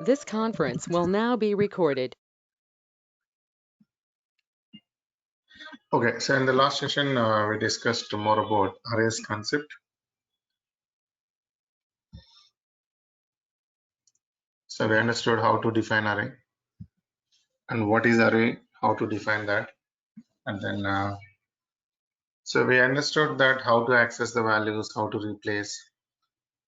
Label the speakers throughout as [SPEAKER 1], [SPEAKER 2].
[SPEAKER 1] This conference will now be recorded.
[SPEAKER 2] Okay, so in the last session, we discussed more about arrays concept. So we understood how to define array and what is array, how to define that. And then, so we understood that how to access the values, how to replace,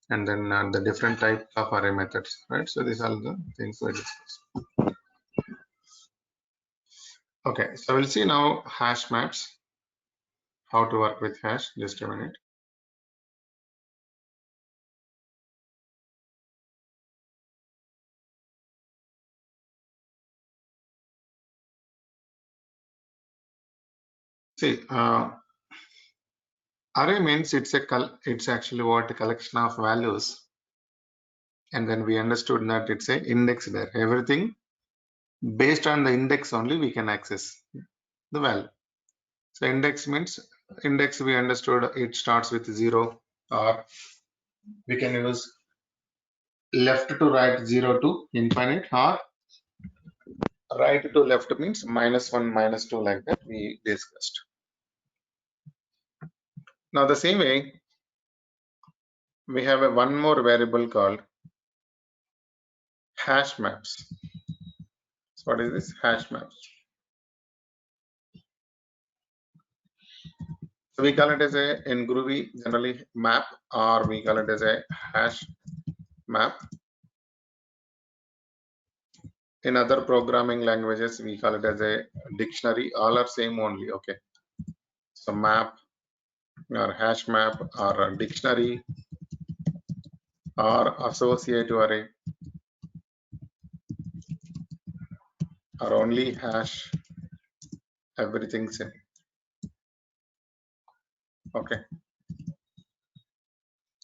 [SPEAKER 2] and then the different types of array methods, right? So these are the things we discussed. Okay, so we'll see now hash maps, how to work with hash. Just a minute. See, array means it's actually what a collection of values, and then we understood that it's a index there. Everything based on the index only we can access the value. So index means index we understood it starts with 0, or we can use left to right 0 to infinite, or right to left means -1, -2, like that we discussed. Now the same way we have one more variable called hash maps. So what is this hash maps? So we call it as a, in Groovy generally map, or we call it as a hash map. In other programming languages we call it as a dictionary. All are same only. Okay, so map or hash map or a dictionary or associative array or only hash, everything same. Okay,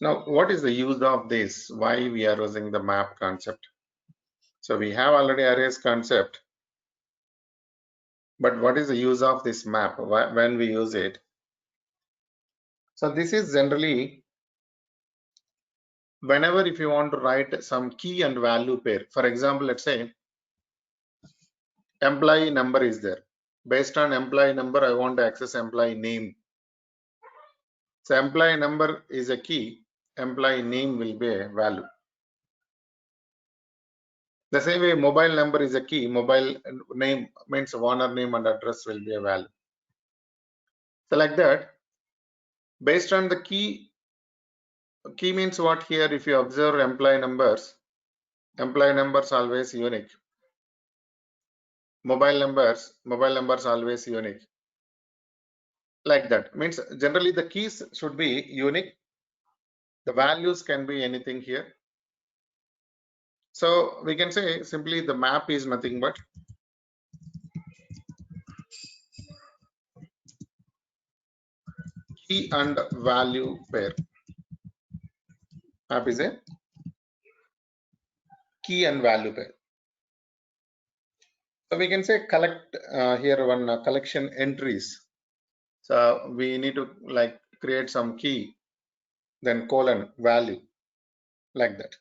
[SPEAKER 2] now what is the use of this? Why we are using the map concept? So we have already arrays concept, but what is the use of this map when we use it? So this is generally whenever if you want to write some key and value pair. For example, let's say employee number is there. Based on employee number, I want to access employee name. So employee number is a key, employee name will be a value. The same way mobile number is a key, mobile name means owner name and address will be a value. So like that, based on the key means what here, if you observe employee numbers always unique. Mobile numbers always unique. Like that means generally the keys should be unique. The values can be anything here. So we can say simply the map is nothing but key and value pair. Map is a key and value pair. So we can say collect here one collection entries. So we need to like create some key, then colon value, like that.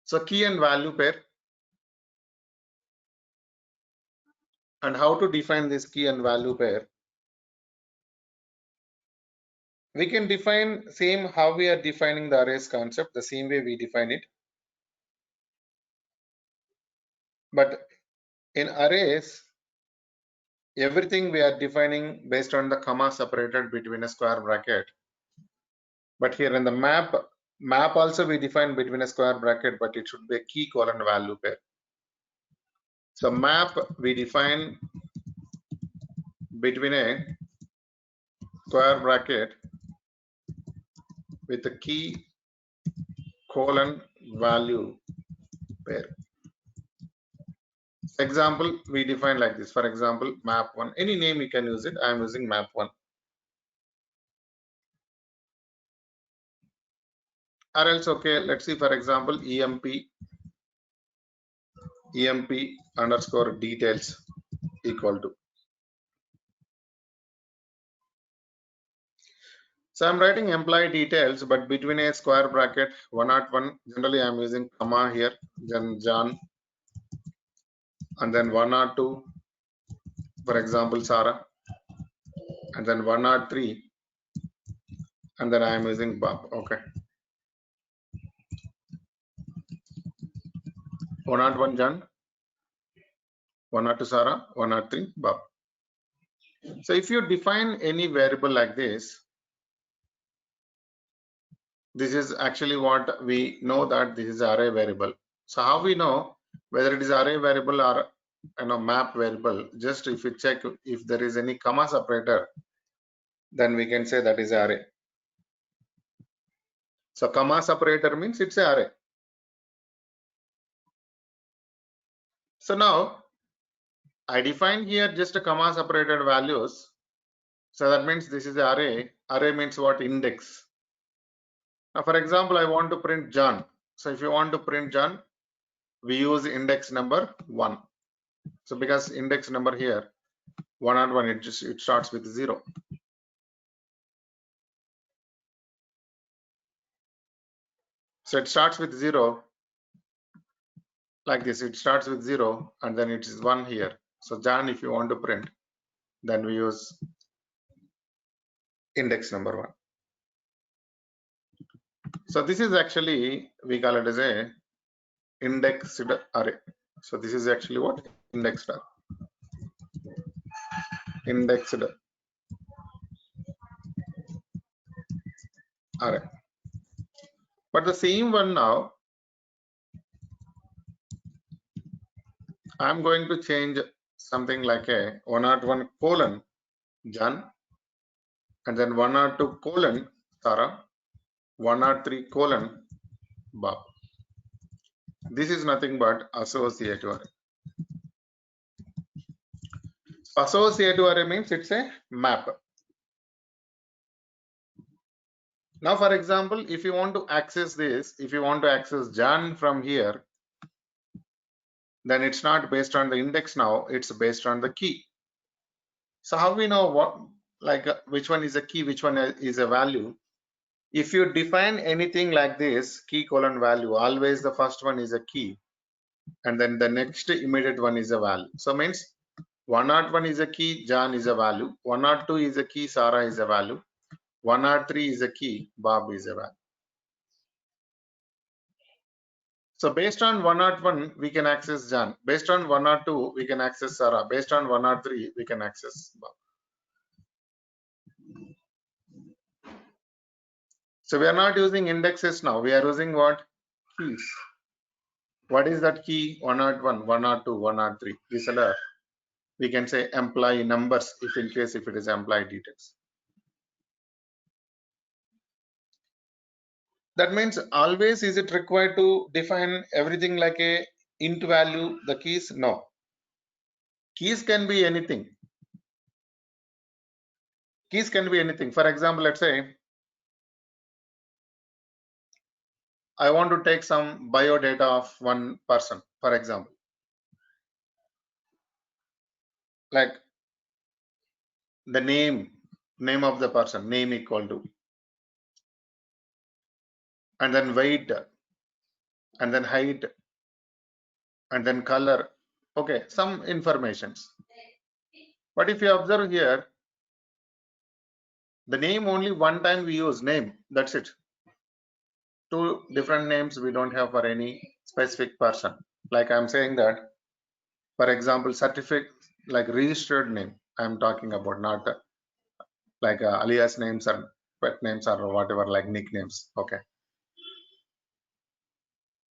[SPEAKER 2] So key and value pair. And how to define this key and value pair? We can define same how we are defining the arrays concept, the same way we define it. But in arrays, everything we are defining based on the comma separated between a square bracket. But here in the map also we define between a square bracket, but it should be a key colon value pair. So map we define between a square bracket with a key colon value pair. Example we define like this. For example, map1, any name you can use it. I am using map1. Or else, okay, let's see, for example, emp underscore details equal to. So I'm writing employee details, but between a square bracket 101, generally I'm using comma here, then John, and then 102, for example, Sarah, and then 103, and then I am using Bob. Okay. 101 John, 102 Sarah, 103 Bob. So if you define any variable like this is actually what we know that this is array variable. So how we know whether it is array variable or map variable? Just if you check if there is any comma separator, then we can say that is array. So comma separator means it's an array. So now I define here just a comma separated values. So that means this is the array. Array means what? Index. Now, for example, I want to print John. So if you want to print John, we use index number 1. So because index number here 101, it starts with 0. So it starts with 0 like this. It starts with 0 and then it is 1 here. So John, if you want to print, then we use index number 1. So this is actually, we call it as a indexed array. So this is actually what? Indexed array. Indexed array. But the same one now, I'm going to change something like a 101 colon John, and then 102 colon Sarah, 103 colon Bob. This is nothing but associative array. Associative array means it's a map. Now, for example, if you want to access this, if you want to access John from here, then it's not based on the index now, it's based on the key. So how we know what, which one is a key, which one is a value? If you define anything like this, key colon value, always the first one is a key, and then the next immediate one is a value. So means 101 is a key, John is a value, 102 is a key, Sarah is a value, 103 is a key, Bob is a value. So based on 101, we can access John. Based on 102, we can access Sarah. Based on 103, we can access Bob. So we are not using indexes now. We are using what? Keys. What is that key? 101, 102, 103. These are, we can say, employee numbers if in case if it is employee details. That means always is it required to define everything like a int value, the keys? No. Keys can be anything. Keys can be anything. For example, let's say I want to take some bio data of one person, for example, like the name of the person, name equal to, and then weight, and then height, and then color. Okay, some informations. But if you observe here, the name only one time we use name, that's it. Two different names we don't have for any specific person. Like I'm saying that, for example, certificate, like registered name, I'm talking about, not like alias names or pet names or whatever, like nicknames. Okay.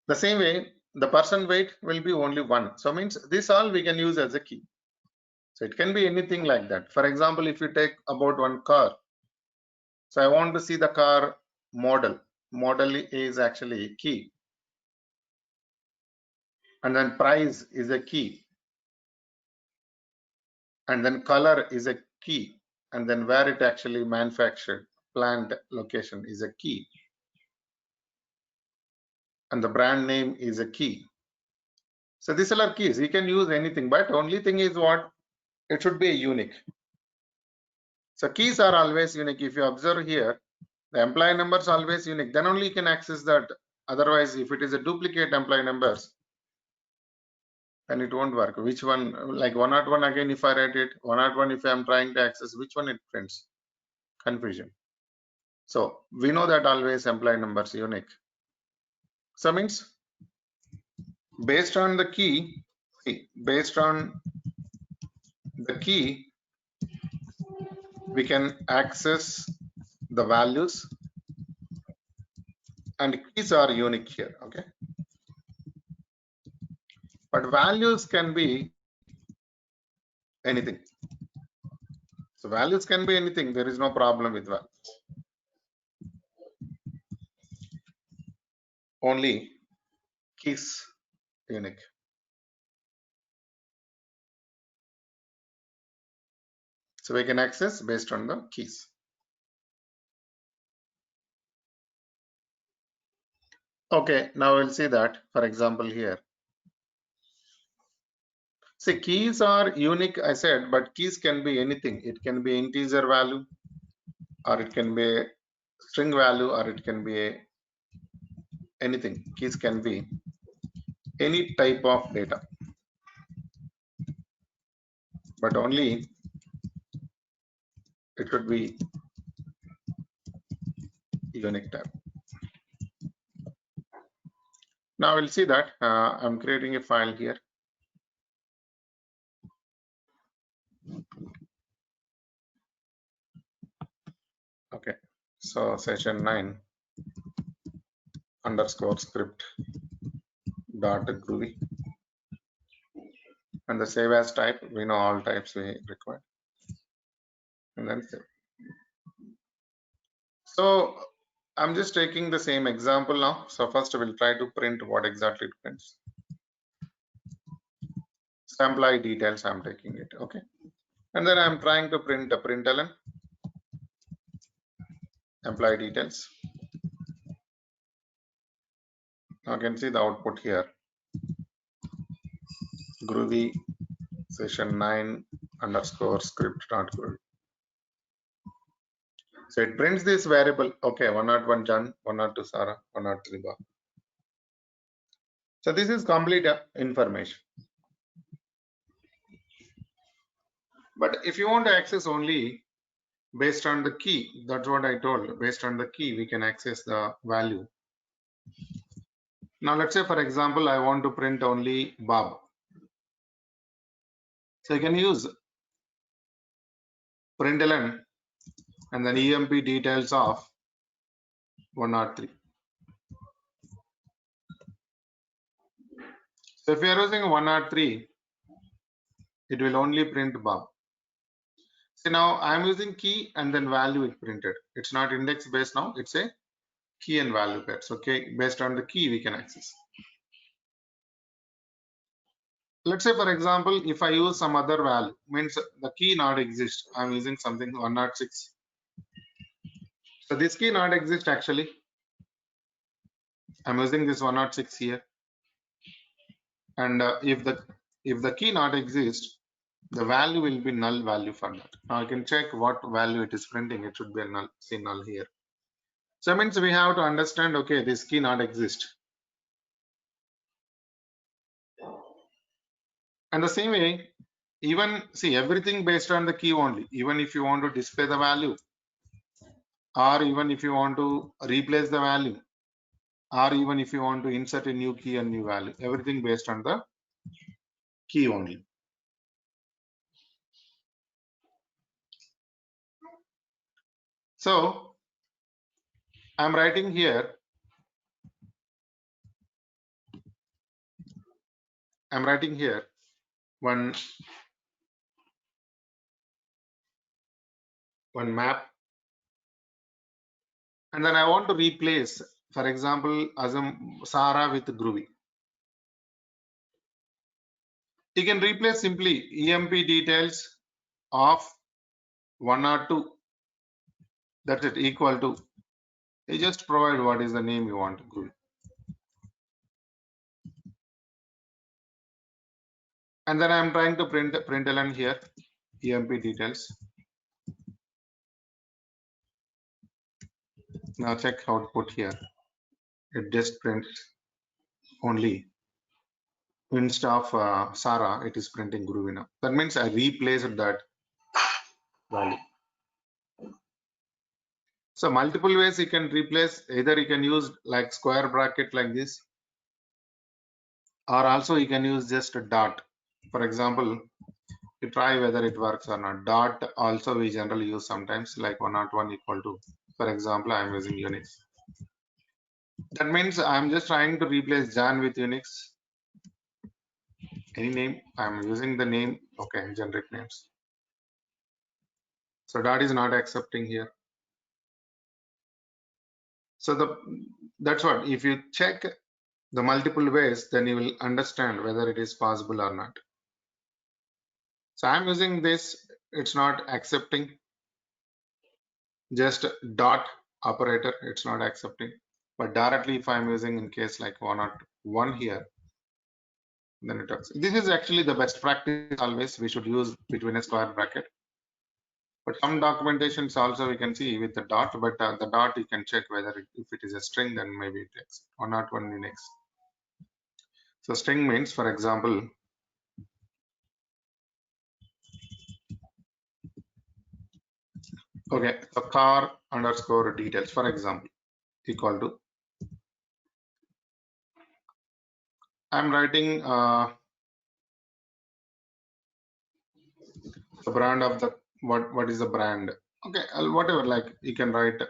[SPEAKER 2] The same way, the person weight will be only one. So means this all we can use as a key. So it can be anything like that. For example, if you take about one car, so I want to see the car model. Model is actually key. And then price is a key. And then color is a key. And then where it actually manufactured, plant location is a key. And the brand name is a key. So these are keys. You can use anything, but only thing is what? It should be unique. So keys are always unique. If you observe here, The employee number is always unique. Then only you can access that. Otherwise, if it is a duplicate employee numbers, then it won't work. Which one, like 101 again, if I write it, 101 if I am trying to access, which one it prints? Confusion. So we know that always employee numbers unique. So means based on the key, based on the key, we can access the values, and keys are unique here. Okay, but values can be anything. So values can be anything. There is no problem with values. Only keys unique. So we can access based on the keys. Okay, now we'll see that. For example, here. See, keys are unique, I said, but keys can be anything. It can be integer value, or it can be a string value, or it can be a anything. Keys can be any type of data, but only it should be unique type. Now we'll see that I'm creating a file here. Okay, so session 9 underscore script dot groovy, and the save as type, we know all types we require, and then save. So I'm just taking the same example now. So first we'll try to print what exactly it prints. Employee details, I'm taking it. Okay, and then I'm trying to print a println employee details. Now you can see the output here. Groovy session 9 underscore script dot groovy. So it prints this variable. Okay, 101 John, 102 Sarah, 103 Bob. So this is complete information. But if you want to access only based on the key, that's what I told. Based on the key, we can access the value. Now let's say, for example, I want to print only Bob. So you can use println and then emp details of 103. So if you are using 103, it will only print Bob. So now I am using key and then value is printed. It's not index based now, it's a key and value pairs. Okay, based on the key we can access. Let's say, for example, if I use some other value, means the key not exist. I'm using something 106. So this key not exist actually. I'm using this 106 here. And if the key not exist, the value will be null value for that. Now I can check what value it is printing. It should be a null. See null here. So means we have to understand. Okay, this key not exist. And the same way, even see everything based on the key only. Even if you want to display the value, or even if you want to replace the value, or even if you want to insert a new key and new value, everything based on the key only. So I'm writing here. I'm writing here one map, and then I want to replace, for example, assume Sarah with Groovy. You can replace simply emp details of 102. That's it, equal to. You just provide what is the name you want to Groovy. And then I'm trying to print println here emp details. Now check output here. It just prints only. Instead of Sarah, it is printing Gruvina. That means I replaced that value. So multiple ways you can replace. Either you can use like square bracket like this, or also you can use just a dot. For example, to try whether it works or not. Dot also we generally use sometimes, like 101 equal to. For example, I am using Unix. That means I'm just trying to replace Jan with Unix. Any name, I'm using the name. Okay, generic names. So dot is not accepting here. So that's what. If you check the multiple ways, then you will understand whether it is possible or not. So I'm using this. It's not accepting. Just dot operator. It's not accepting. But directly, if I'm using in case like 101 here, then it works. This is actually the best practice. Always we should use between a square bracket. But some documentations also we can see with the dot, but the dot you can check whether if it is a string, then maybe it takes 101 Unix. So string means, for example, okay, the car underscore details, for example, equal to, I'm writing the brand of the, what is the brand? Okay, whatever, like you can write.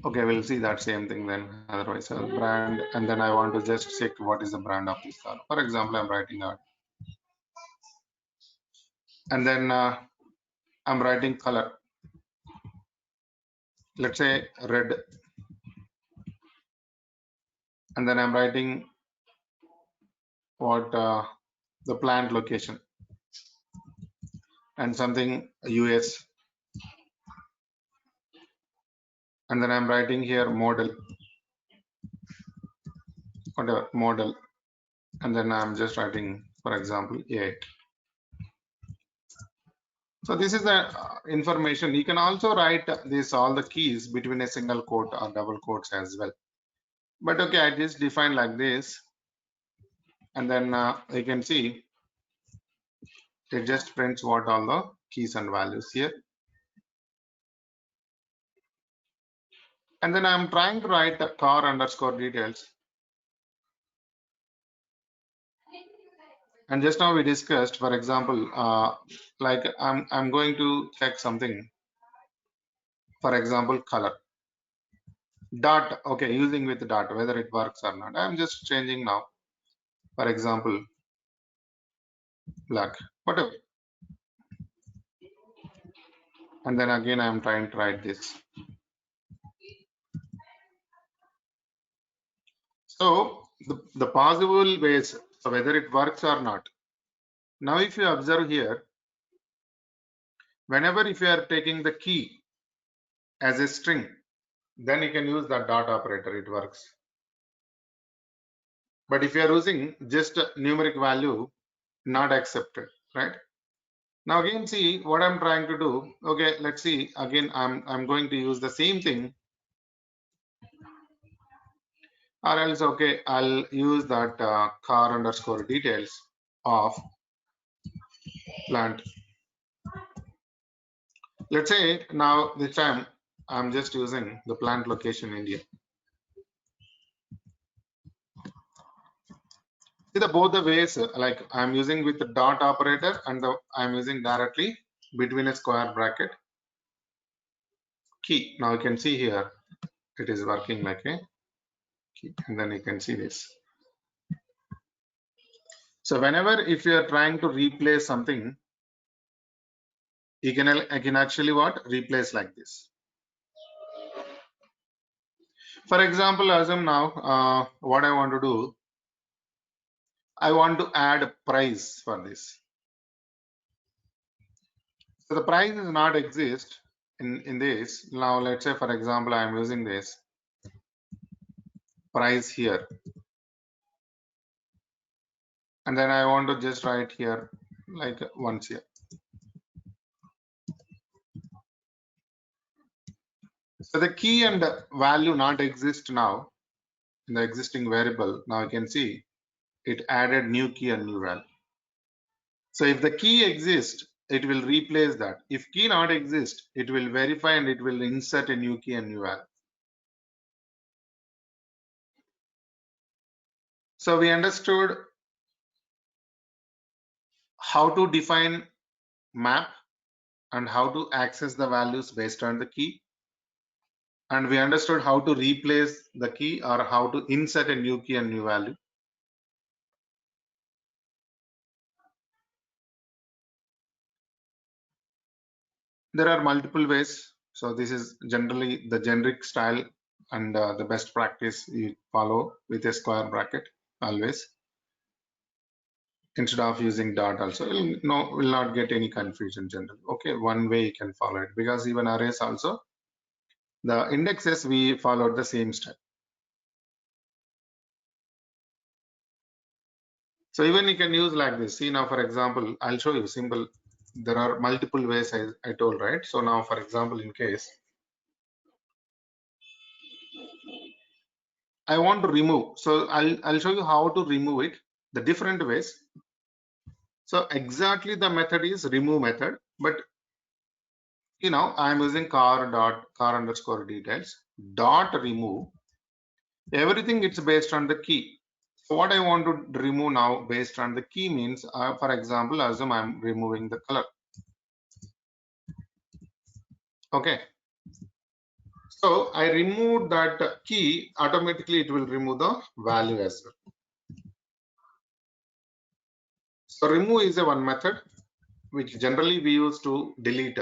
[SPEAKER 2] Okay, we'll see that same thing then. Otherwise, brand, and then I want to just check what is the brand of this car. For example, I'm writing out, and then I'm writing color. Let's say red, and then I'm writing what the plant location and something US, and then I'm writing here model, whatever model, and then I'm just writing, for example, A. So this is the information. You can also write this all the keys between a single quote or double quotes as well. But okay, I just define like this, and then you can see it just prints what all the keys and values here. And then I'm trying to write the car underscore details. And just now we discussed, for example, like I'm going to check something. For example, color dot. Okay, using with dot whether it works or not. I'm just changing now. For example, black, whatever. And then again, I'm trying to write this. So the possible ways, so whether it works or not. Now, if you observe here, whenever if you are taking the key as a string, then you can use the dot operator, it works. But if you are using just a numeric value, not accepted, right? Now again, see what I'm trying to do. Okay, let's see. Again, I'm going to use the same thing, or else okay, I'll use that car underscore details of plant. Let's say now this time I'm just using the plant location India. See the both the ways, like I'm using with the dot operator and I'm using directly between a square bracket key. Now you can see here it is working like a key, and then you can see this. So whenever if you are trying to replace something, you can I can actually what replace like this. For example, assume now what I want to do, I want to add price for this. So the price does not exist in this. Now let's say for example I am using this price here, and then I want to just write here like once here. So the key and value not exist now in the existing variable. Now you can see it added new key and new value. So if the key exists, it will replace that. If key not exist, it will verify and it will insert a new key and new value. So we understood how to define map and how to access the values based on the key. And we understood how to replace the key or how to insert a new key and new value. There are multiple ways. So this is generally the generic style and the best practice you follow with a square bracket always. Instead of using dot also, will not get any confusion generally. Okay, one way you can follow it, because even arrays also, the indexes we followed the same style. So even you can use like this. See now, for example, I'll show you simple. There are multiple ways I told, right? So now, for example, in case I want to remove, so I'll show you how to remove it, the different ways. So exactly the method is remove method, but you know, I'm using car underscore details dot remove. Everything it's based on the key. So what I want to remove now based on the key means, for example, assume I'm removing the color. Okay. So I remove that key, automatically it will remove the value as well. So remove is a one method which generally we use to delete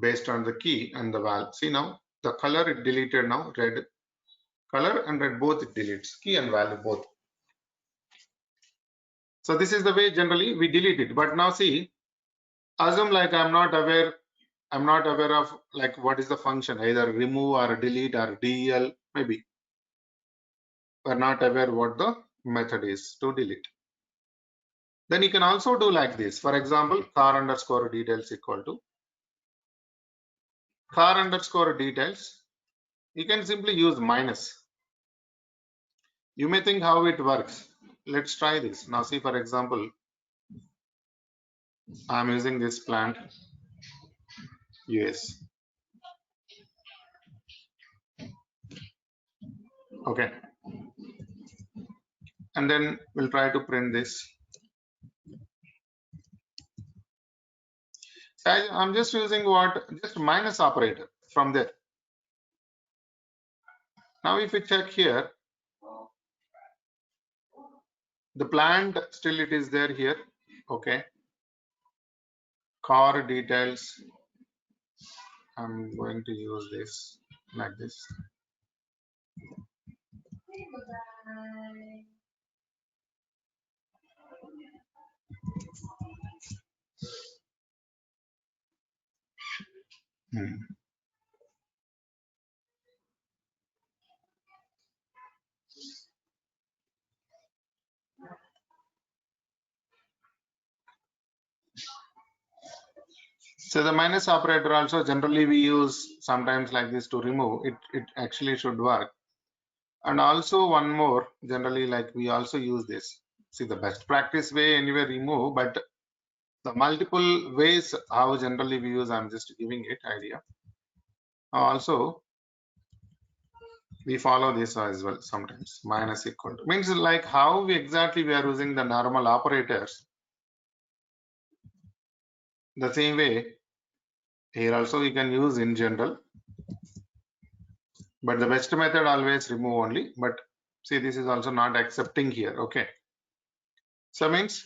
[SPEAKER 2] based on the key and the value. See now the color it deleted now, red color and red both it deletes, key and value both. So this is the way generally we delete it. But now see, assume like I'm not aware of like what is the function, either remove or delete or del, maybe we're not aware what the method is to delete. Then you can also do like this. For example, car underscore details equal to car underscore details. You can simply use minus. You may think how it works. Let's try this. Now see, for example, I'm using this plant US. Okay. And then we'll try to print this. I'm just using just minus operator from there. Now if we check here, the plant still it is there here. Okay. Car details. I'm going to use this like this. So the minus operator also generally we use sometimes like this to remove it. It actually should work. And also one more, generally like we also use this. See the best practice way anyway remove, but the multiple ways how generally we use, I'm just giving it idea. Also we follow this as well sometimes. Minus equal to means like how we exactly we are using the normal operators. The same way here also you can use in general, but the best method always remove only. But see, this is also not accepting here. Okay, so means,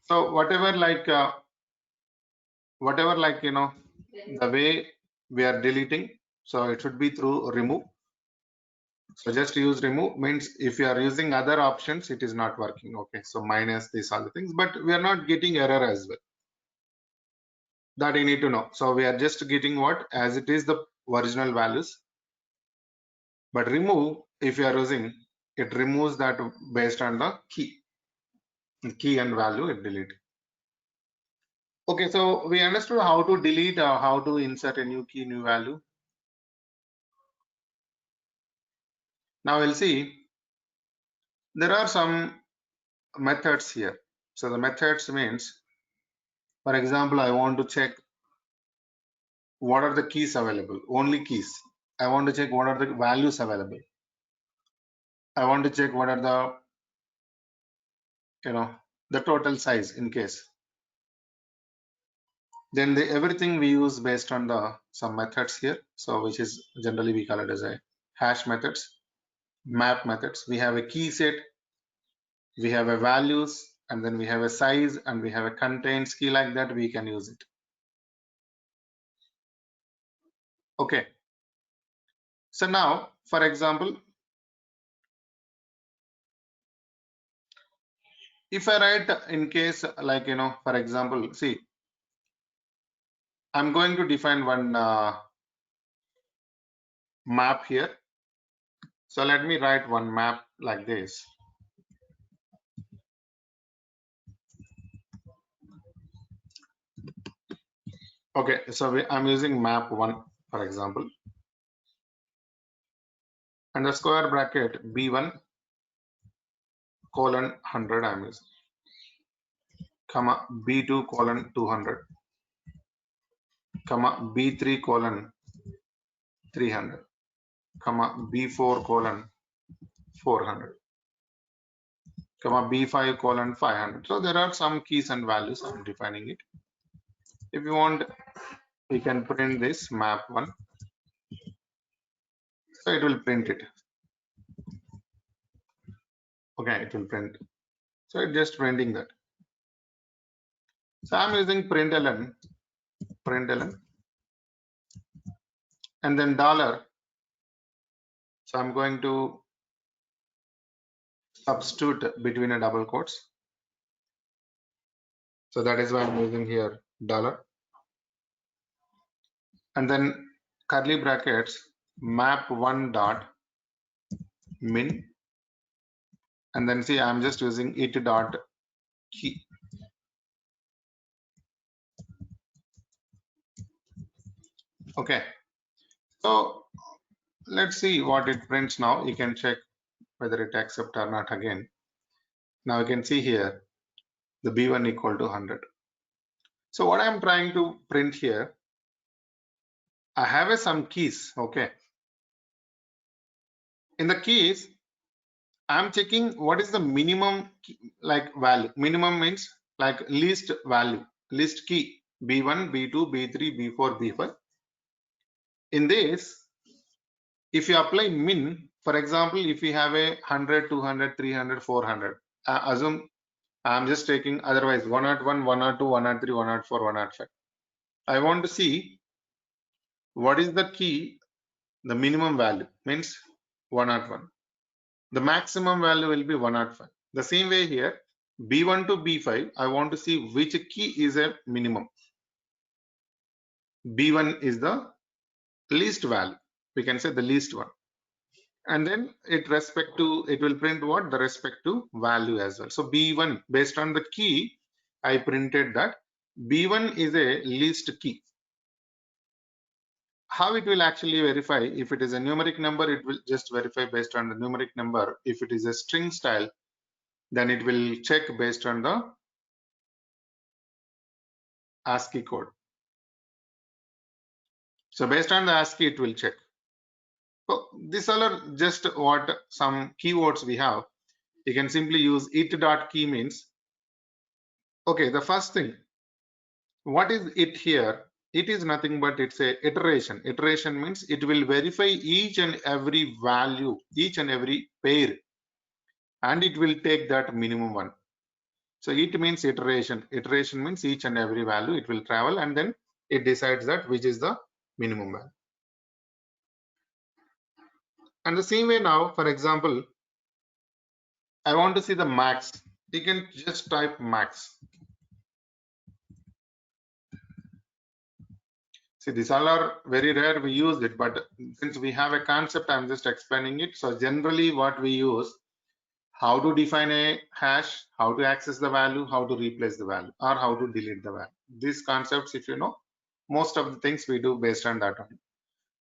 [SPEAKER 2] so whatever like you know, the way we are deleting, so it should be through remove. So just use remove means if you are using other options it is not working. Okay, so minus these all the things, but we are not getting error as well, that you need to know. So we are just getting what as it is the original values, but remove if you are using it removes that based on the key and value it delete. Okay, so we understood how to delete or how to insert a new key, new value. Now we'll see there are some methods here. So the methods means, for example, I want to check what are the keys available, only keys. I want to check what are the values available. I want to check what are the, the total size in case. Then everything we use based on the some methods here. So which is generally we call it as a hash methods, map methods. We have a key set, we have a values, and then we have a size, and we have a contains key. Like that we can use it. Okay. So now, for example, if I write in case like, for example, see, I'm going to define one map here. So let me write one map like this. Okay, so I'm using map 1, for example, and the square bracket b1 colon 100 I'm using, comma b2 colon 200, comma b3 colon 300, comma b4 colon 400, comma b5 colon 500. So there are some keys and values. I'm defining it. If you want, we can print this map 1. So it will print it. Okay, it will print. So it's just printing that. So I'm using println, and then dollar. So I'm going to substitute between a double quotes. So that is why I'm using here dollar. And then curly brackets map1 dot min. And then see, I'm just using it dot key. Okay. So let's see what it prints now. You can check whether it accepts or not again. Now you can see here the b1 equal to 100. So what I'm trying to print here, I have some keys. Okay. In the keys, I'm checking what is the minimum like value. Minimum means like least value, least key b1, b2, b3, b4, b5. In this, if you apply min, for example, if you have a 100, 200, 300, 400, assume I'm just taking otherwise 101, 102, 103, 104, 105. I want to see what is the key, the minimum value means 101. The maximum value will be 105. The same way here, B1 to B5, I want to see which key is a minimum. B1 is the least value. We can say the least one. And then it will print what? The respect to value as well. So B1, based on the key, I printed that B1 is a least key. How it will actually verify? If it is a numeric number, it will just verify based on the numeric number. If it is a string style, then it will check based on the ASCII code. So based on the ASCII, it will check. So these are just what some keywords we have. You can simply use it.key means, okay, the first thing, what is it here? It is nothing but it's a iteration. Iteration means it will verify each and every value, each and every pair, and it will take that minimum one. So it means iteration. Iteration means each and every value it will travel, and then it decides that which is the minimum value. And the same way now, for example, I want to see the max. You can just type max. See, these all are very rare, we use it, but since we have a concept, I'm just explaining it. So generally what we use, how to define a hash, how to access the value, how to replace the value, or how to delete the value. These concepts, if you know, most of the things we do based on that only.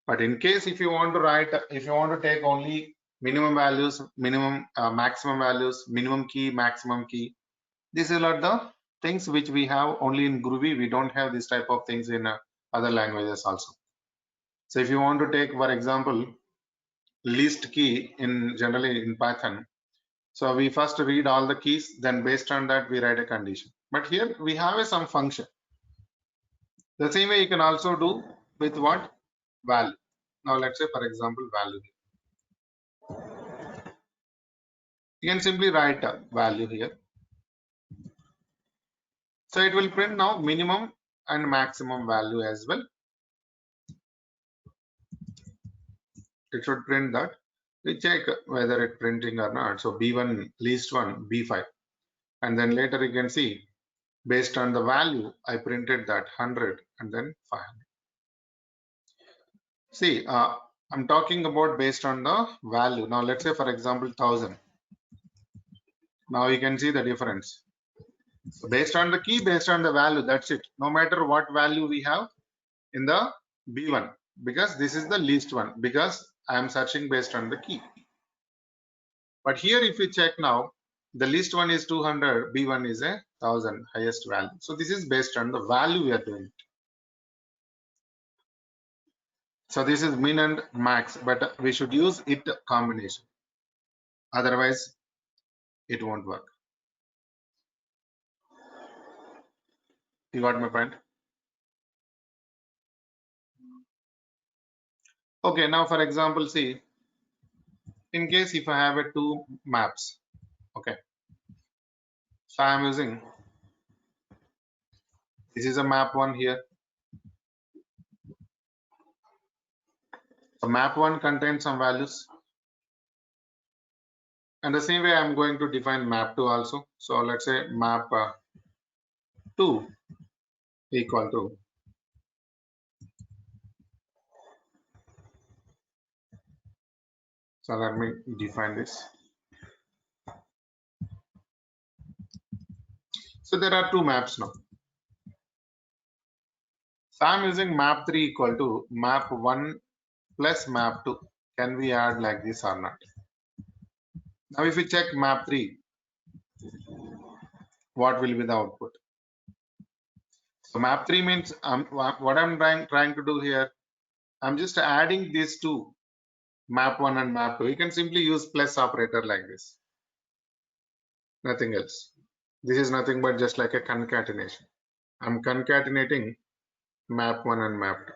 [SPEAKER 2] But in case if you want to write, if you want to take only minimum values, maximum values, minimum key, maximum key. These are the things which we have only in Groovy. We don't have this type of things in other languages also. So if you want to take, for example, least key in generally in Python, so we first read all the keys, then based on that we write a condition. But here we have some function. The same way you can also do with what? Value. Now let's say for example value. You can simply write a value here. So it will print now minimum and maximum value as well. It should print that. We check whether it printing or not. So B1 least one, B5. And then later you can see based on the value I printed that 100 and then 500. See, I'm talking about based on the value. Now let's say for example 1000. Now you can see the difference. So based on the key, based on the value, that's it. No matter what value we have in the B1, because this is the least one, because I am searching based on the key. But here if you check now, the least one is 200, B1 is 1000, highest value. So this is based on the value we are doing. So this is min and max, but we should use it combination. Otherwise, it won't work. You got my point? Okay, now for example, see, in case if I have a two maps, okay, so I am using, this is a map one here. So map one contains some values. And the same way I'm going to define map 2 also. So let's say map 2 equal to, so let me define this. So there are two maps now. So I'm using map 3 equal to map 1 plus map 2. Can we add like this or not? Now if we check map 3, what will be the output? So map 3 means what I'm trying to do here, I'm just adding these two, map 1 and map 2. You can simply use plus operator like this. Nothing else. This is nothing but just like a concatenation. I'm concatenating map 1 and map 2.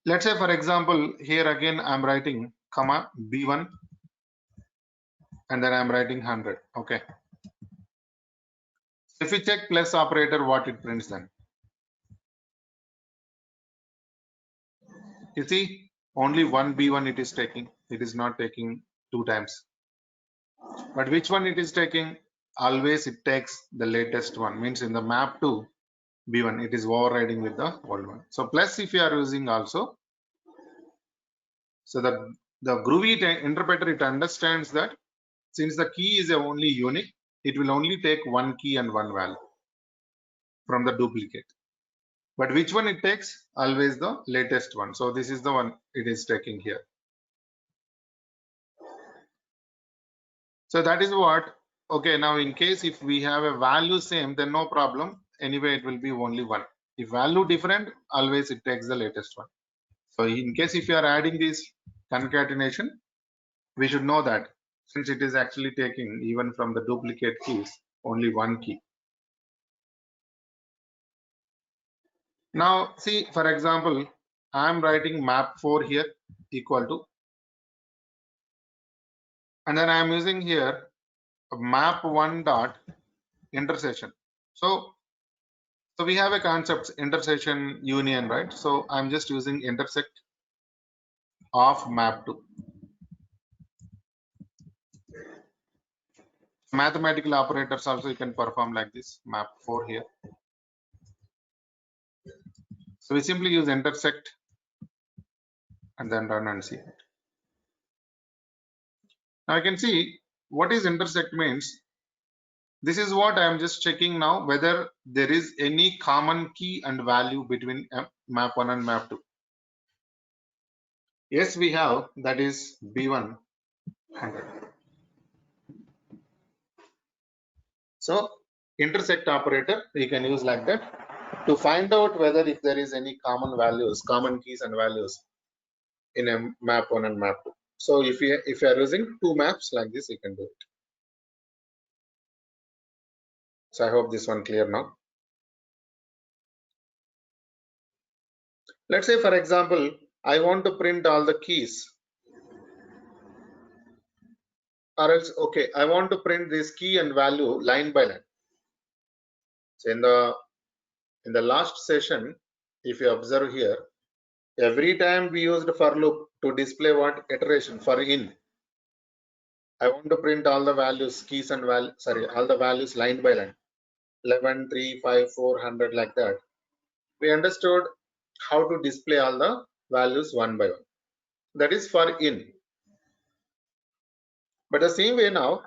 [SPEAKER 2] Let's say for example, here again I'm writing comma B1 and then I'm writing 100. Okay. If we check plus operator, what it prints then? You see, only one B1 it is taking. It is not taking two times. But which one it is taking? Always it takes the latest one. Means in the map 2 B1, it is overriding with the old one. So plus if you are using also, so the Groovy interpreter, it understands that since the key is only unique, it will only take one key and one value from the duplicate. But which one it takes? Always the latest one. So this is the one it is taking here. So that is what, okay, now in case if we have a value same, then no problem. Anyway, it will be only one. If value different, always it takes the latest one. So in case if you are adding this concatenation, we should know that since it is actually taking even from the duplicate keys, only one key. Now see, for example, I am writing map 4 here equal to, and then I am using here map 1 dot intersection. So we have a concept intersection union, right? So I'm just using intersect of map 2. Mathematical operators also you can perform like this, map 4 here. So we simply use intersect and then run and see. Now you can see what is intersect means. This is what I am just checking now, whether there is any common key and value between map 1 and map 2. Yes, we have, that is B1 100. So intersect operator we can use like that to find out whether if there is any common values, common keys and values in a map 1 and map 2. So if you are using two maps like this, you can do it. So I hope this one clear now. Let's say for example, I want to print all the keys, or else okay, I want to print this key and value line by line. So in the last session, if you observe here, every time we used for loop to display what iteration for in. I want to print all the values, keys and all the values line by line, 11, 3, 5, 400 like that. We understood how to display all the values one by one. That is for in. But the same way now,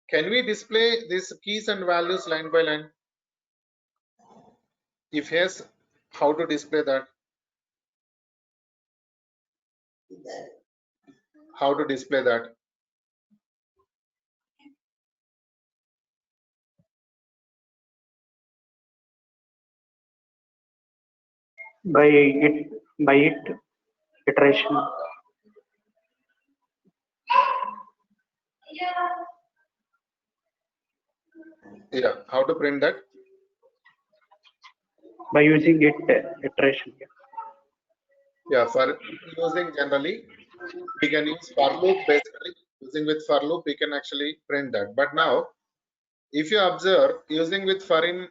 [SPEAKER 2] can we display these keys and values line by line? If yes, how to display that? How to display that?
[SPEAKER 3] By it iteration.
[SPEAKER 2] Yeah, how to print that?
[SPEAKER 3] By using it iteration.
[SPEAKER 2] Yeah, for using generally, we can use for loop basically. Using with for loop, we can actually print that. But now, if you observe using with for in,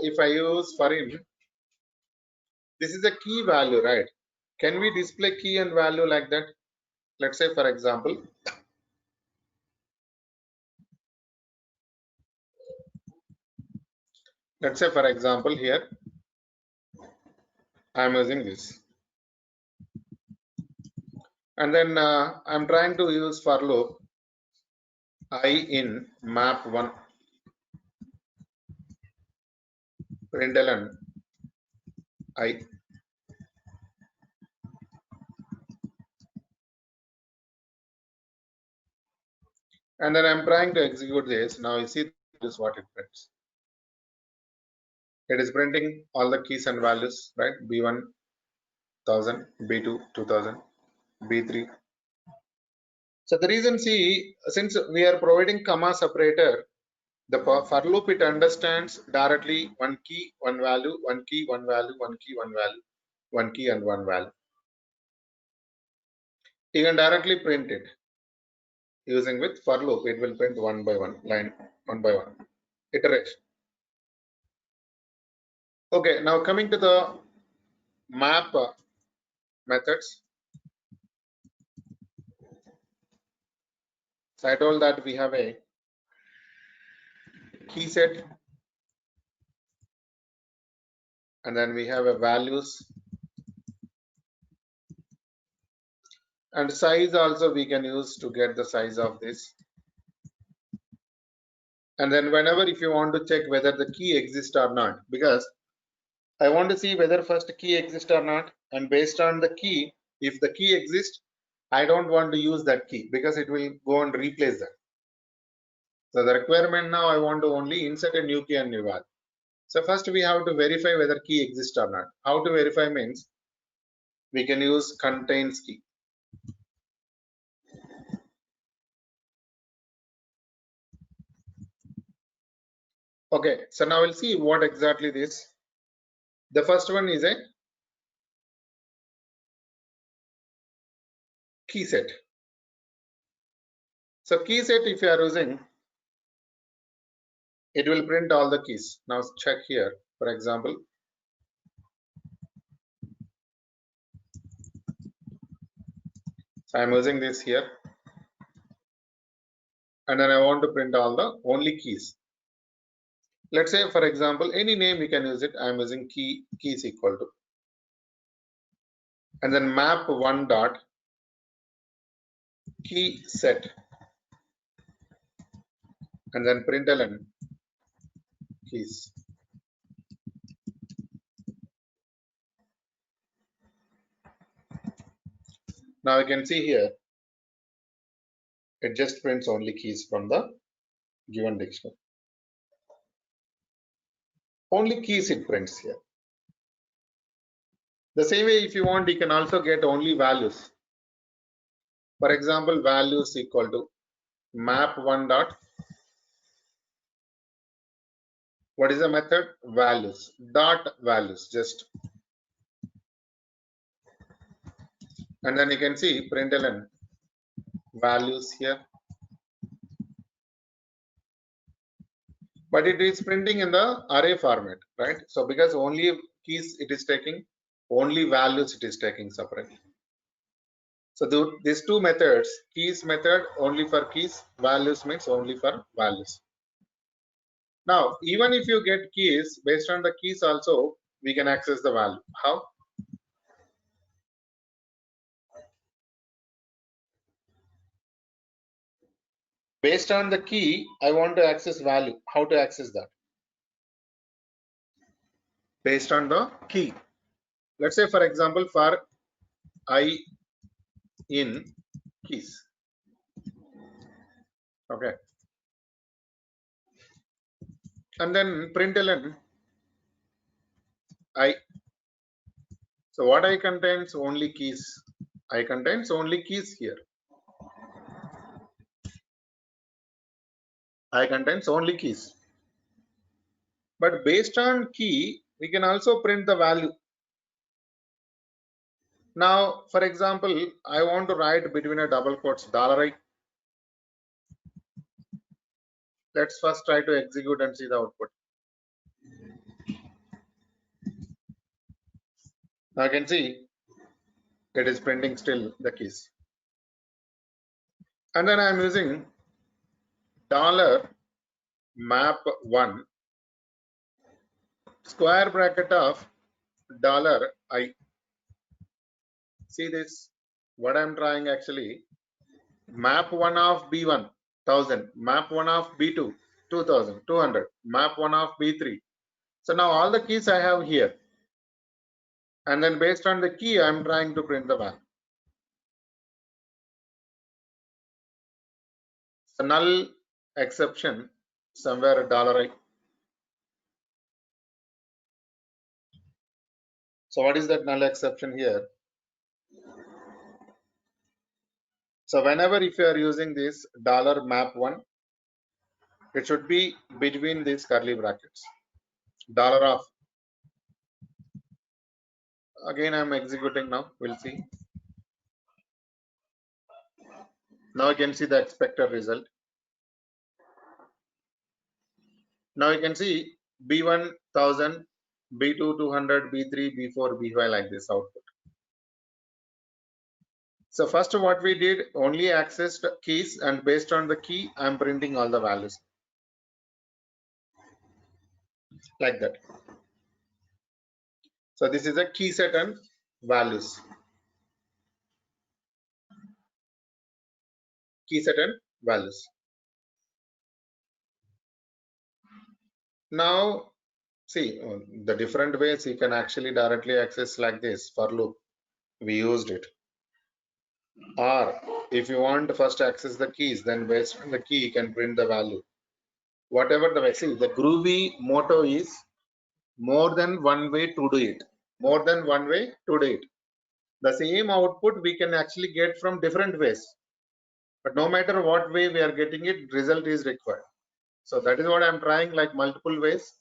[SPEAKER 2] if I use for in, this is a key value, right? Can we display key and value like that? Let's say for example, here I'm using this, and then I'm trying to use for loop I in map 1 println I, and then I'm trying to execute this. Now you see this is what it prints. It is printing all the keys and values, right? B1 1000, B2 2000, B3. So the reason, see, since we are providing comma separator, the for loop it understands directly one key, one value, one key, one value, one key, one value, one key and one value. You can directly print it using with for loop. It will print one by one, line one by one, iteration. Okay, now coming to the map methods. So I told that we have a key set, and then we have a values, and size also we can use to get the size of this. And then whenever if you want to check whether the key exists or not, because I want to see whether first key exists or not, and based on the key, if the key exists, I don't want to use that key because it will go and replace that. So the requirement now, I want to only insert a new key and new value. So first we have to verify whether key exists or not. How to verify means we can use contains key. Okay, so now we'll see what exactly this. The first one is a key set. So key set, if you are using, it will print all the keys. Now check here, for example. So I'm using this here, and then I want to print all the only keys. Let's say, for example, any name you can use it. I'm using keys equal to, and then map one dot key set, and then println keys. Now you can see here, it just prints only keys from the given dictionary. Only keys it prints here. The same way, if you want, you can also get only values. For example, values equal to map1 dot. What is the method? Values dot values just, and then you can see println values here, but it is printing in the array format, right? So because only keys it is taking, only values it is taking separately. So these two methods, keys method only for keys, values means only for values. Now, even if you get keys, based on the keys also, we can access the value. How? Based on the key, I want to access value. How to access that? Based on the key. Let's say, for example, for I in keys. Okay. And then println I. So what I contains only keys. I contains only keys here. I contains only keys. But based on key, we can also print the value. Now, for example, I want to write between a double quotes $I. Let's first try to execute and see the output. Now I can see it is printing still the keys. And then I am using $map1 square bracket of $I. See this? What I am trying actually, map1 of B1 1000, map1 of B2 2000, 200, map1 of B3. So now all the keys I have here, and then based on the key I am trying to print the value. So null exception somewhere $I. So what is that null exception here? So whenever if you are using this $map1, it should be between these curly brackets. $of. Again, I'm executing now. We'll see. Now you can see the expected result. Now you can see B1 1000, B2 200, B3, B4, B5 like this output. So first what we did, only accessed keys, and based on the key, I'm printing all the values like that. So this is a key set and values. Key set and values. Now see the different ways you can actually directly access like this for loop. We used it. Or if you want to first access the keys, then based on the key you can print the value. Whatever the way, see the Groovy motto is more than one way to do it. More than one way to do it. The same output we can actually get from different ways. But no matter what way we are getting it, result is required. So that is what I'm trying, like multiple ways.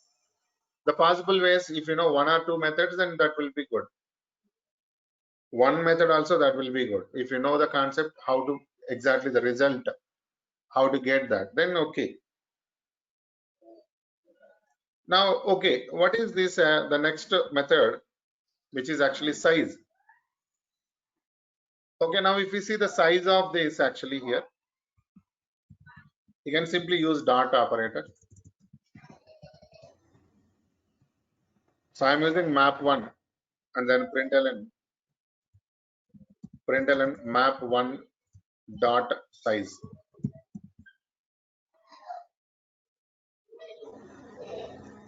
[SPEAKER 2] The possible ways, if you know one or two methods, then that will be good. One method also, that will be good. If you know the concept, how to exactly the result, how to get that, then okay. Now, okay, what is this? The next method, which is actually size. Okay, now if you see the size of this actually here, you can simply use dot operator. So I'm using map1 and then println map1 dot size.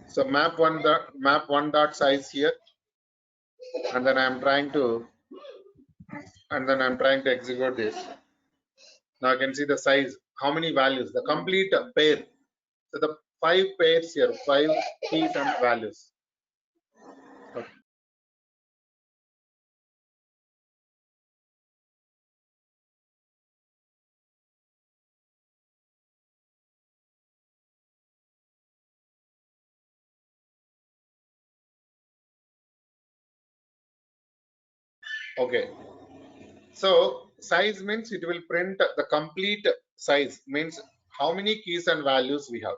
[SPEAKER 2] So map1 dot size here, and then I'm trying to and then I'm trying to execute this. Now I can see the size, how many values, the complete pair. So the 5 pairs here, 5 keys and values. Okay. Okay. So size means it will print the complete size, means how many keys and values we have.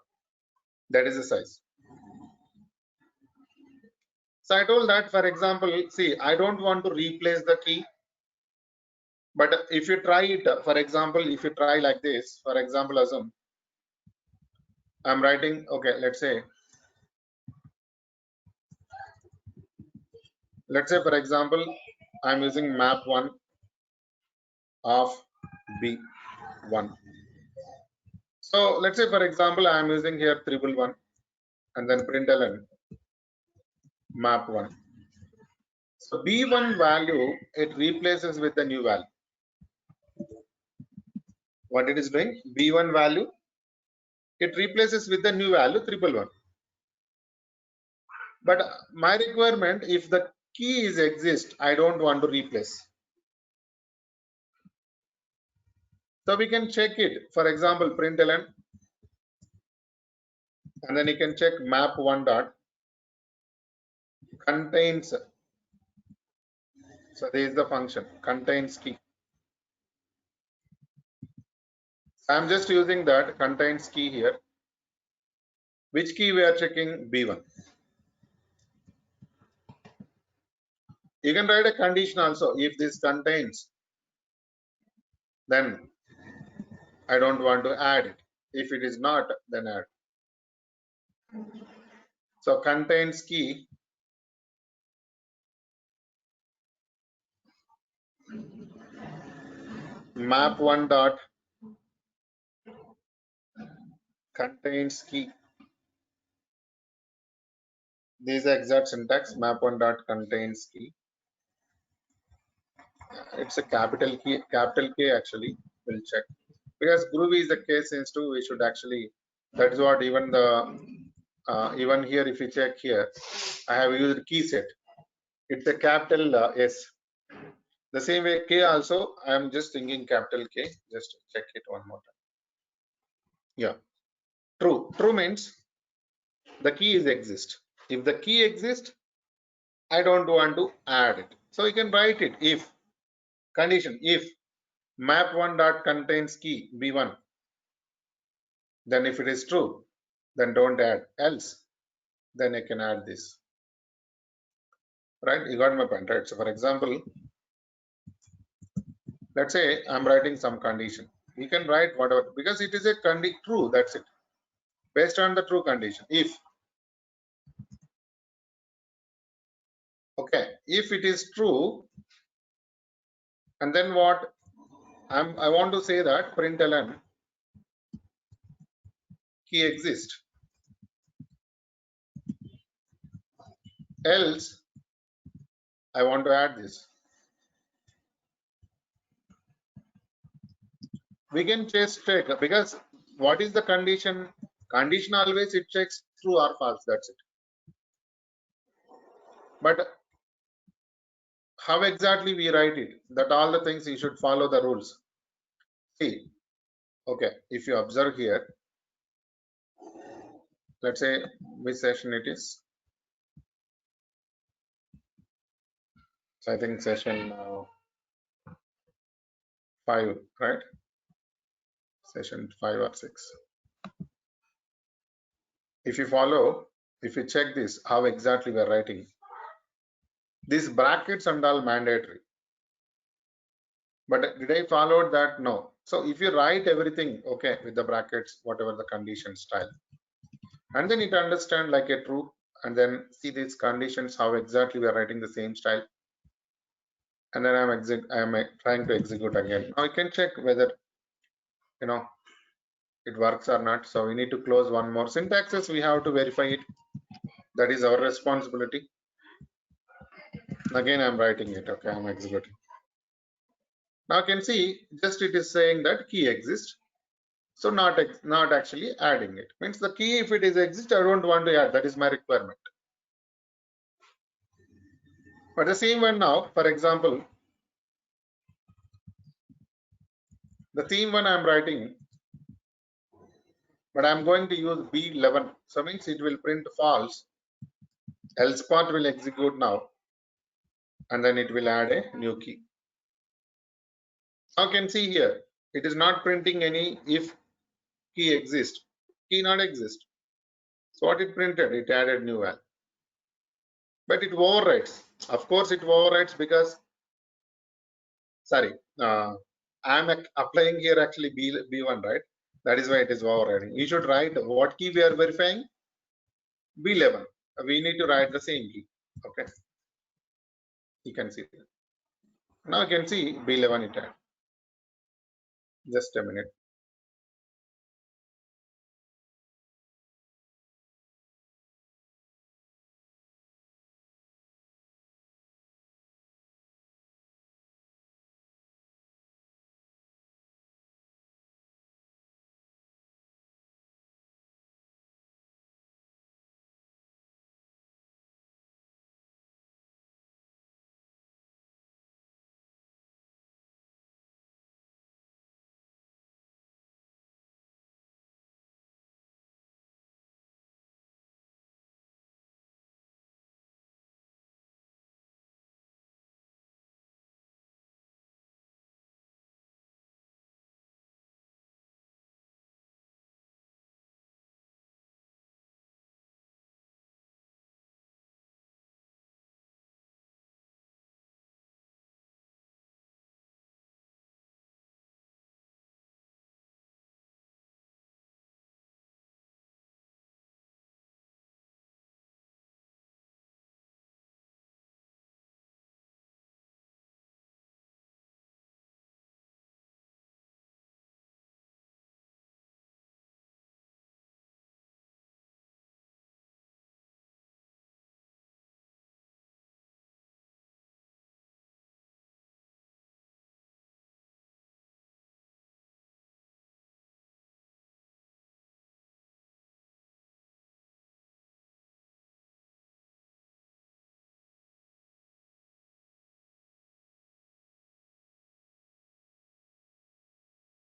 [SPEAKER 2] That is the size. So I told that, for example, see, I don't want to replace the key. But if you try it, for example, if you try like this, for example, assume I'm writing, okay, let's say for example, I'm using map1 of B1. So let's say for example, I'm using here 111 and then println map1. So B1 value, it replaces with the new value. What it is doing, B1 value, it replaces with the new value 111. But my requirement, if the key is exist, I don't want to replace. So we can check it. For example, println, and then you can check map1 dot contains. So there is the function contains key. I'm just using that contains key here. Which key we are checking? B1. You can write a condition also. If this contains, then I don't want to add it. If it is not, then add. So contains key map1 dot contains key. This is the exact syntax. Map1 dot contains key. It's a capital K actually. We'll check, because Groovy is the case sensitive. We should actually, that is what even the even here, if you check here, I have used key set. It's a capital S. The same way K also, I am just thinking capital K. Just check it one more time. Yeah, true. True means the key is exist. If the key exists, I don't want to add it. So you can write it if condition, if map1 dot contains key B1, then if it is true, then don't add, else then I can add this. Right? You got my point, right? So for example, let's say I'm writing some condition. You can write whatever, because it is a true, that's it. Based on the true condition. If, okay, if it is true, and then what I want to say that println key exists, else I want to add this. We can just check, because what is the condition? Condition always it checks true or false, that's it. But how exactly we write it? That all the things you should follow the rules. See, okay, if you observe here, let's say which session it is. So I think session 5, right? Session 5 or 6. If you follow, if you check this, how exactly we are writing, these brackets and all mandatory. But did I follow that? No. So if you write everything, okay, with the brackets, whatever the condition style, and then it understand like a true, and then see these conditions, how exactly we are writing the same style. And then I'm trying to execute again. Now you can check whether, you know, it works or not. So we need to close one more. Syntaxes, we have to verify it. That is our responsibility. Again, I'm writing it. Okay, I'm executing. Now you can see just it is saying that key exists. So not actually adding it. Means the key, if it is exist, I don't want to add. That is my requirement. But the same one now, for example, the theme one I'm writing, but I'm going to use B11. So means it will print false. Else part will execute now, and then it will add a new key. Now you can see here, it is not printing any if key exists. Key not exist. So what it printed? It added new value. But it overwrites. Of course, it overwrites because, sorry, I'm applying here actually B1, right? That is why it is overriding. You should write what key we are verifying. B11. We need to write the same key. Okay. You can see that. Now you can see B11 it had. Just a minute.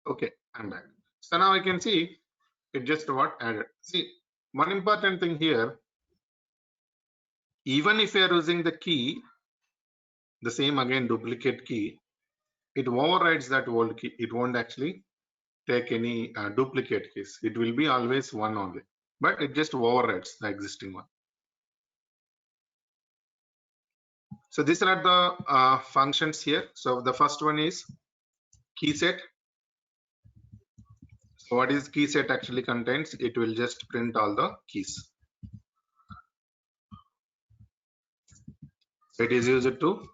[SPEAKER 2] Okay, I'm back. So now I can see it just what added. See, one important thing here, even if you are using the key, the same again duplicate key, it overrides that old key. It won't actually take any duplicate keys. It will be always one only, but it just overrides the existing one. So these are the functions here. So the first one is key set. So what is key set actually contains? It will just print all the keys. So it is used to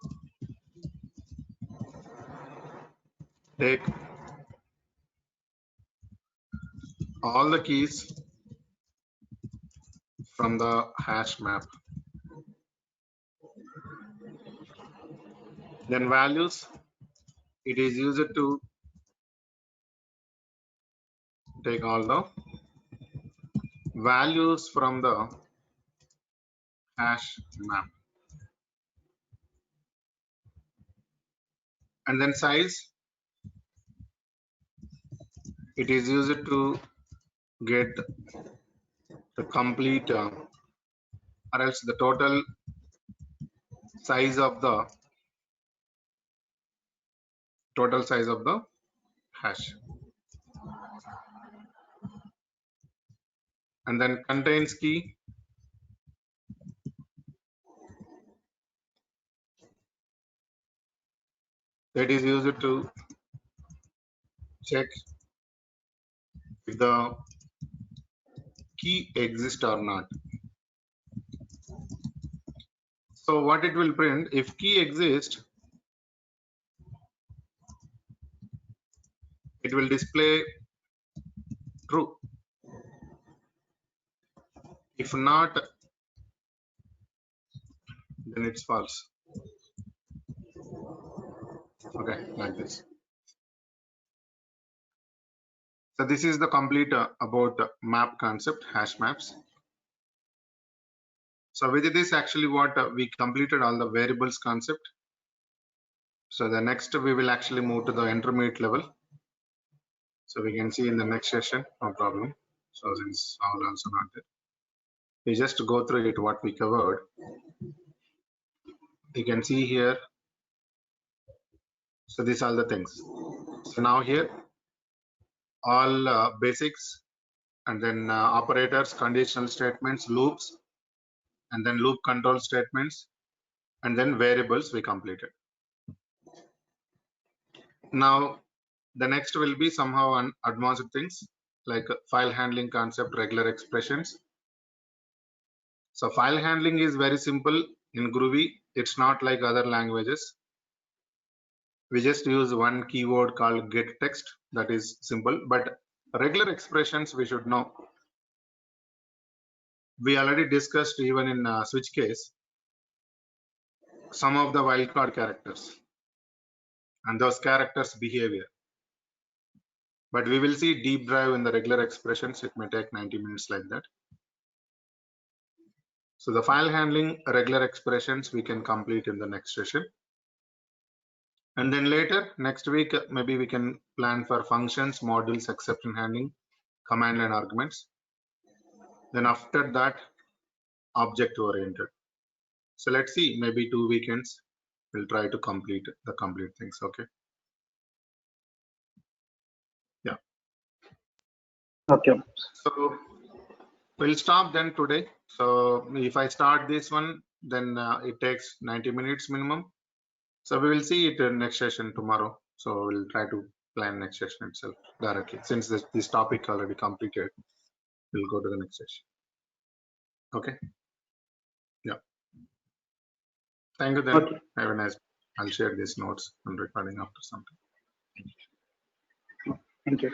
[SPEAKER 2] take all the keys from the hash map. Then values, it is used to take all the values from the hash map. And then size, it is used to get the complete or else the total size of the hash. And then contains key, that is used to check if the key exists or not. So what it will print, if key exists, it will display true. If not, then it's false. Okay, like this. So this is the complete about map concept, hash maps. So with this, actually what we completed all the variables concept. So the next we will actually move to the intermediate level. So we can see in the next session, no problem. So since all also not there, we just go through it what we covered. You can see here. So these are the things. So now here all basics, and then operators, conditional statements, loops, and then loop control statements, and then variables we completed. Now the next will be somehow advanced things like file handling concept, regular expressions. So file handling is very simple in Groovy. It's not like other languages. We just use one keyword called get text. That is simple, but regular expressions we should know. We already discussed even in switch case some of the wildcard characters and those characters behavior. But we will see deep dive in the regular expressions. It may take 90 minutes like that. So the file handling regular expressions we can complete in the next session. And then later next week, maybe we can plan for functions, modules, exception handling, command line arguments. Then after that, object oriented. So let's see, maybe 2 weekends we'll try to complete the complete things. Okay. Yeah.
[SPEAKER 3] Okay.
[SPEAKER 2] So we'll stop then today. So if I start this one, then it takes 90 minutes minimum. So we will see it in next session tomorrow. So we'll try to plan next session itself directly. Since this topic already completed, we'll go to the next session. Okay. Yeah. Thank you then.
[SPEAKER 3] Okay.
[SPEAKER 2] Have a nice. I'll share these notes and recording after some time.
[SPEAKER 3] Thank you.